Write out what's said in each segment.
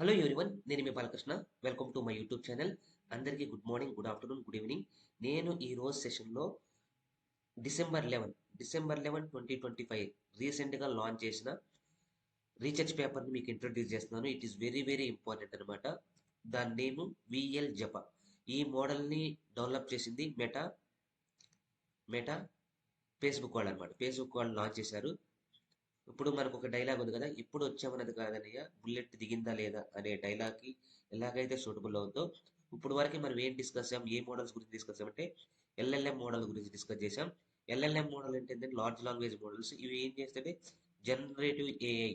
Hello everyone, నేను మీ Balakrishna. Welcome to my YouTube channel. అందరికీ good morning, good afternoon, good evening. నేను ఈ రోజు సెషన్లో డిసెంబర్ 11 2025 రీసెంట్గా లాంచ్ చేసిన రీసెర్చ్ పేపర్ని మీకు ఇంట్రొడ్యూస్ చేస్తున్నాను. It is very very important అనమాట. దాని నేమ్ విఎల్ జపా. ఈ మోడల్ని డెవలప్ చేసింది మెటా ఫేస్బుక్ వాళ్ళు అనమాట. ఫేస్బుక్ వాళ్ళు లాంచ్ చేశారు. ఇప్పుడు మనకు ఒక డైలాగ్ ఉంది కదా, ఇప్పుడు వచ్చామన్నది కాదనయ్య, బుల్లెట్ దిగిందా లేదా అనే డైలాగ్కి ఎలాగైతే సూటబుల్ అవుతుందో, ఇప్పుడు వరకు మనం ఏం డిస్కస్ చేసాం, ఏ మోడల్స్ గురించి డిస్కస్ చేసామంటే ఎల్ఎల్ఎం మోడల్ గురించి డిస్కస్ చేసాం. ఎల్ఎల్ఎం మోడల్ అంటే లార్జ్ లాంగ్వేజ్ మోడల్స్. ఇవి ఏం చేస్తుంటే జనరేటివ్ ఏఐ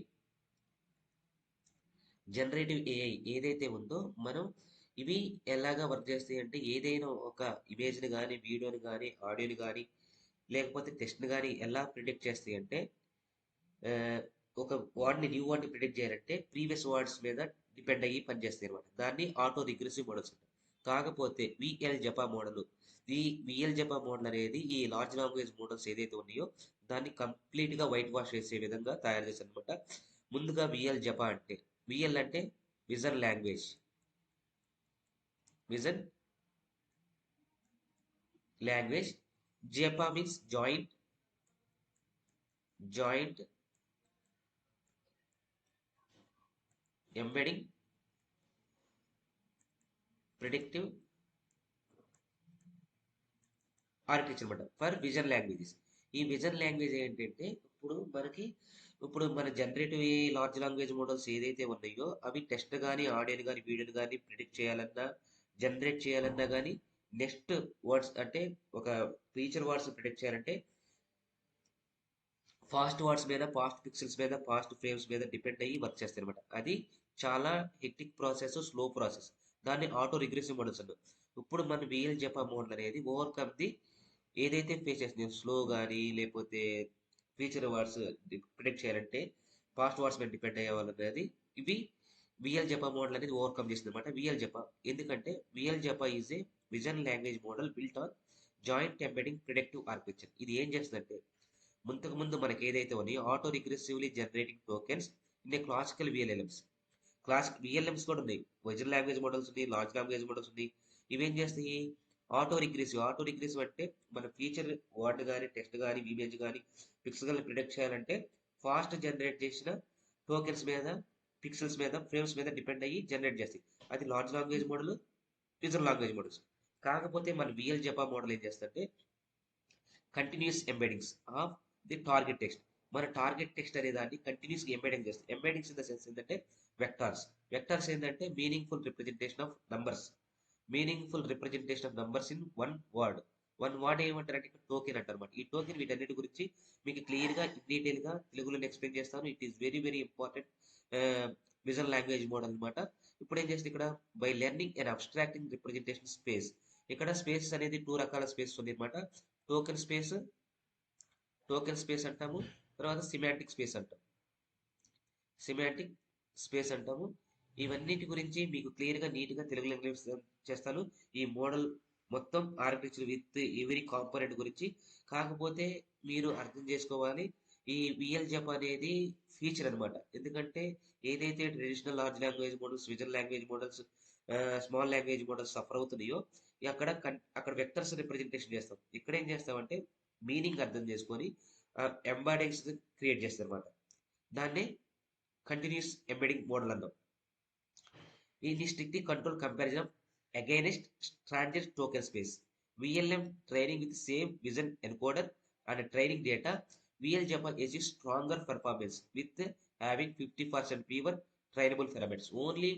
జనరేటివ్ ఏఐ ఏదైతే ఉందో మనం ఇవి ఎలాగా వర్క్ చేస్తాయి అంటే, ఏదైనా ఒక ఇమేజ్ని కానీ, వీడియోని కానీ, ఆడియోని కానీ, లేకపోతే టెక్స్ట్ని కానీ ఎలా ప్రిడిక్ట్ చేస్తాయి అంటే, ఒక న్యూ వర్డ్ని ప్రిడిక్ట్ చేయాలంటే ప్రీవియస్ వర్డ్స్ మీద డిపెండ్ అయ్యి పనిచేస్తాయి అనమాట. దాన్ని ఆటో రిగ్రెసివ్ మోడల్స్ అంటారు. కాకపోతే ఈ విఎల్ జపా మోడల్ అనేది ఈ లార్జ్ లాంగ్వేజ్ మోడల్స్ ఏదైతే ఉన్నాయో దాన్ని కంప్లీట్గా వైట్ వాష్ చేసే విధంగా తయారు చేశారు అనమాట. ముందుగా విఎల్ అంటే vision language. Vision language. Japa means joint embedding predictive architecture అనమాట ఫర్ విజన్ లాంగ్వేజెస్. ఈ విజన్ లాంగ్వేజ్ ఏంటంటే, ఇప్పుడు మన జనరేటివ్ లార్జ్ లాంగ్వేజ్ మోడల్స్ ఏదైతే ఉన్నాయో అవి టెక్స్ట్ కానీ, ఆడియోని కానీ, వీడియోని కానీ ప్రిడిక్ట్ చేయాలన్నా, జనరేట్ చేయాలన్నా కానీ, నెక్స్ట్ వర్డ్స్ అంటే ఒక ఫీచర్ వర్డ్స్ ప్రిడిక్ట్ చేయాలంటే ఫాస్ట్ వర్డ్స్ మీద, ఫాస్ట్ పిక్సెల్స్ మీద, ఫాస్ట్ ఫ్రేమ్స్ మీద డిపెండ్ అయ్యి వర్క్ చేస్తాయి అనమాట. అది చాలా హెక్టిక్ ప్రాసెస్, స్లో ప్రాసెస్. దాన్ని ఆటో రిగ్రెసివ్ మోడల్స్ అన్నారు. ఇప్పుడు మన విఎల్ జపా మోడల్ అనేది ఓవర్కమ్ ది ఏదైతే ఫేస్ చేస్తుంది స్లో కానీ, లేకపోతే ఫీచర్ వర్డ్స్ ప్రిడిక్ట్ చేయాలంటే ఫాస్ట్ వర్డ్స్ మీద డిపెండ్ అయ్యే వాళ్ళు అనేది ఇవి విఎల్ జపా మోడల్ అనేది ఓవర్కమ్ చేసింది అనమాట. విఎల్ జపా ఎందుకంటే VL japa is a vision language model built on joint embedding predictive architecture. ఇది ఏం చేస్తుందంటే, ముందు మనకి ఏదైతే ఉన్నాయో autoregressively generating tokens in a classical VLLMs. Classic VLMs కూడా ఉన్నాయి, విజన్ లాంగ్వేజ్ మోడల్స్ ఉన్నాయి, లార్జ్ లాంగ్వేజ్ మోడల్స్ ఉన్నాయి. ఇవేం చేస్తాయి? ఆటో రిగ్రెసివ్ అంటే మన ఫీచర్ వర్డ్ కానీ, టెక్స్ట్ కానీ, ఇమేజ్ కానీ, పిక్సెల్ ప్రిడిక్ట్ చేయాలంటే ఫాస్ట్ జనరేట్ చేసిన టోకెన్స్ మీద, పిక్సెల్స్ మీద, ఫ్రేమ్స్ మీద డిపెండ్ అయ్యి జనరేట్ చేస్తాయి. అది large language model, vision language models. కాకపోతే మన విఎల్ జపా మోడల్ ఏం చేస్తుంటే continuous embeddings of the target text. మన టార్గెట్ టెక్స్ట్ అనే దాన్ని కంటిన్యూస్ ఎంబెడింగ్ చేస్తాం. ఎంబెడింగ్స్ ఇన్ ద సెన్స్ ఏంటంటే వెక్టార్స్ ఏంటంటే meaningful representation of numbers in one word ఏమంటారంటే ఇక్కడ టోకెన్ అంటారు. ఈ టోకెన్ వీటన్నిటి గురించి మీకు క్లియర్ గా, ఇన్ డీటెయిల్ గా తెలుగులో ఎక్స్ప్లెయిన్ చేస్తాను. It is very very important visual language model అనమాట. ఇప్పుడు ఏం చేస్తే ఇక్కడ by learning and obstructing representation space. ఇక్కడ స్పేస్ అనేది 2 రకాల స్పేస్ ఉంది అనమాట. టోకెన్ స్పేస్ టోకెన్ స్పేస్ అంటాము. తర్వాత సిమాంటిక్ స్పేస్ అంటాము. ఇవన్నిటి గురించి మీకు క్లియర్గా, నీట్గా తెలుగులో ఎక్స్ప్లెయిన్ చేస్తాను. ఈ మోడల్ మొత్తం ఆర్కిటెక్చర్ విత్ ఎవరీ కాంపోనెంట్ గురించి. కాకపోతే మీరు అర్థం చేసుకోవాలి, ఈ విఎల్ జప్ అనేది ఫీచర్ అనమాట. ఎందుకంటే ఏదైతే traditional large language models, vision language models, small language models suffer అవుతున్నాయో, అక్కడ వెక్టర్స్ రిప్రజెంటేషన్ చేస్తాం. ఇక్కడ ఏం చేస్తామంటే మీనింగ్ అర్థం చేసుకొని ఎంబాడింగ్స్ క్రియేట్ చేస్తాం అనమాట. దాన్నే కంటిన్యూస్ ఎంబెడింగ్ మోడల్ అన్నాం. ఇది strictly control comparison against stranded token space. VLM training with same vision encoder and training data. VLJAMA is a stronger performance with having 50% fewer trainable parameters. Only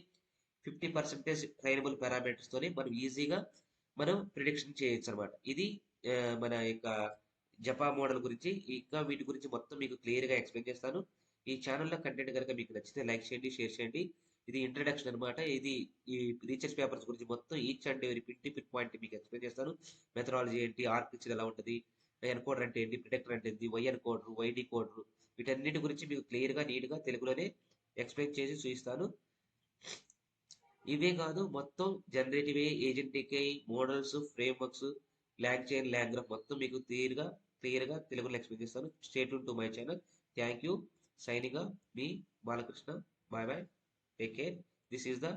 50% trainable parameters తోనే మనం ఈజీగా prediction చేయొచ్చు అనమాట. ఇది మన యొక్క జపా మోడల్ గురించి. ఇంకా వీటి గురించి మొత్తం మీకు క్లియర్ గా ఎక్స్ప్లెయిన్ చేస్తాను. ఈ ఛానల్లో కంటెంట్ కనుక మీకు నచ్చితే లైక్ చేయండి, షేర్ చేయండి. ఇది ఇంట్రడక్షన్ అనమాట. ఇది ఈ రీసెర్చ్ పేపర్స్ గురించి మొత్తం each and every pin point మీకు ఎక్స్ప్లెయిన్ చేస్తాను. మెథడాలజీ ఏంటి, ఆర్కిటెక్చర్ ఎలా ఉంటుంది, ఎన్కోడర్ అంటే ఏంటి, ప్రిడిక్టర్ అంటే ఏంటి, వై ఎన్కోడర్, వైడి కోడర్, వీటన్నిటి గురించి మీకు క్లియర్ గా, నీట్ గా తెలుగులోనే ఎక్స్ప్లెయిన్ చేసి చూపిస్తాను. ఇవే కాదు, మొత్తం generative agentic models, frameworks, LangChain, LangGraph మొత్తం మీకు క్లియర్ గా తెలుగులో ఎక్స్ప్లెయిన్ చేస్తాను. Stay tune to my channel. Thank you. Signing off మీ Balakrishna. Bye bye. Take care. This is the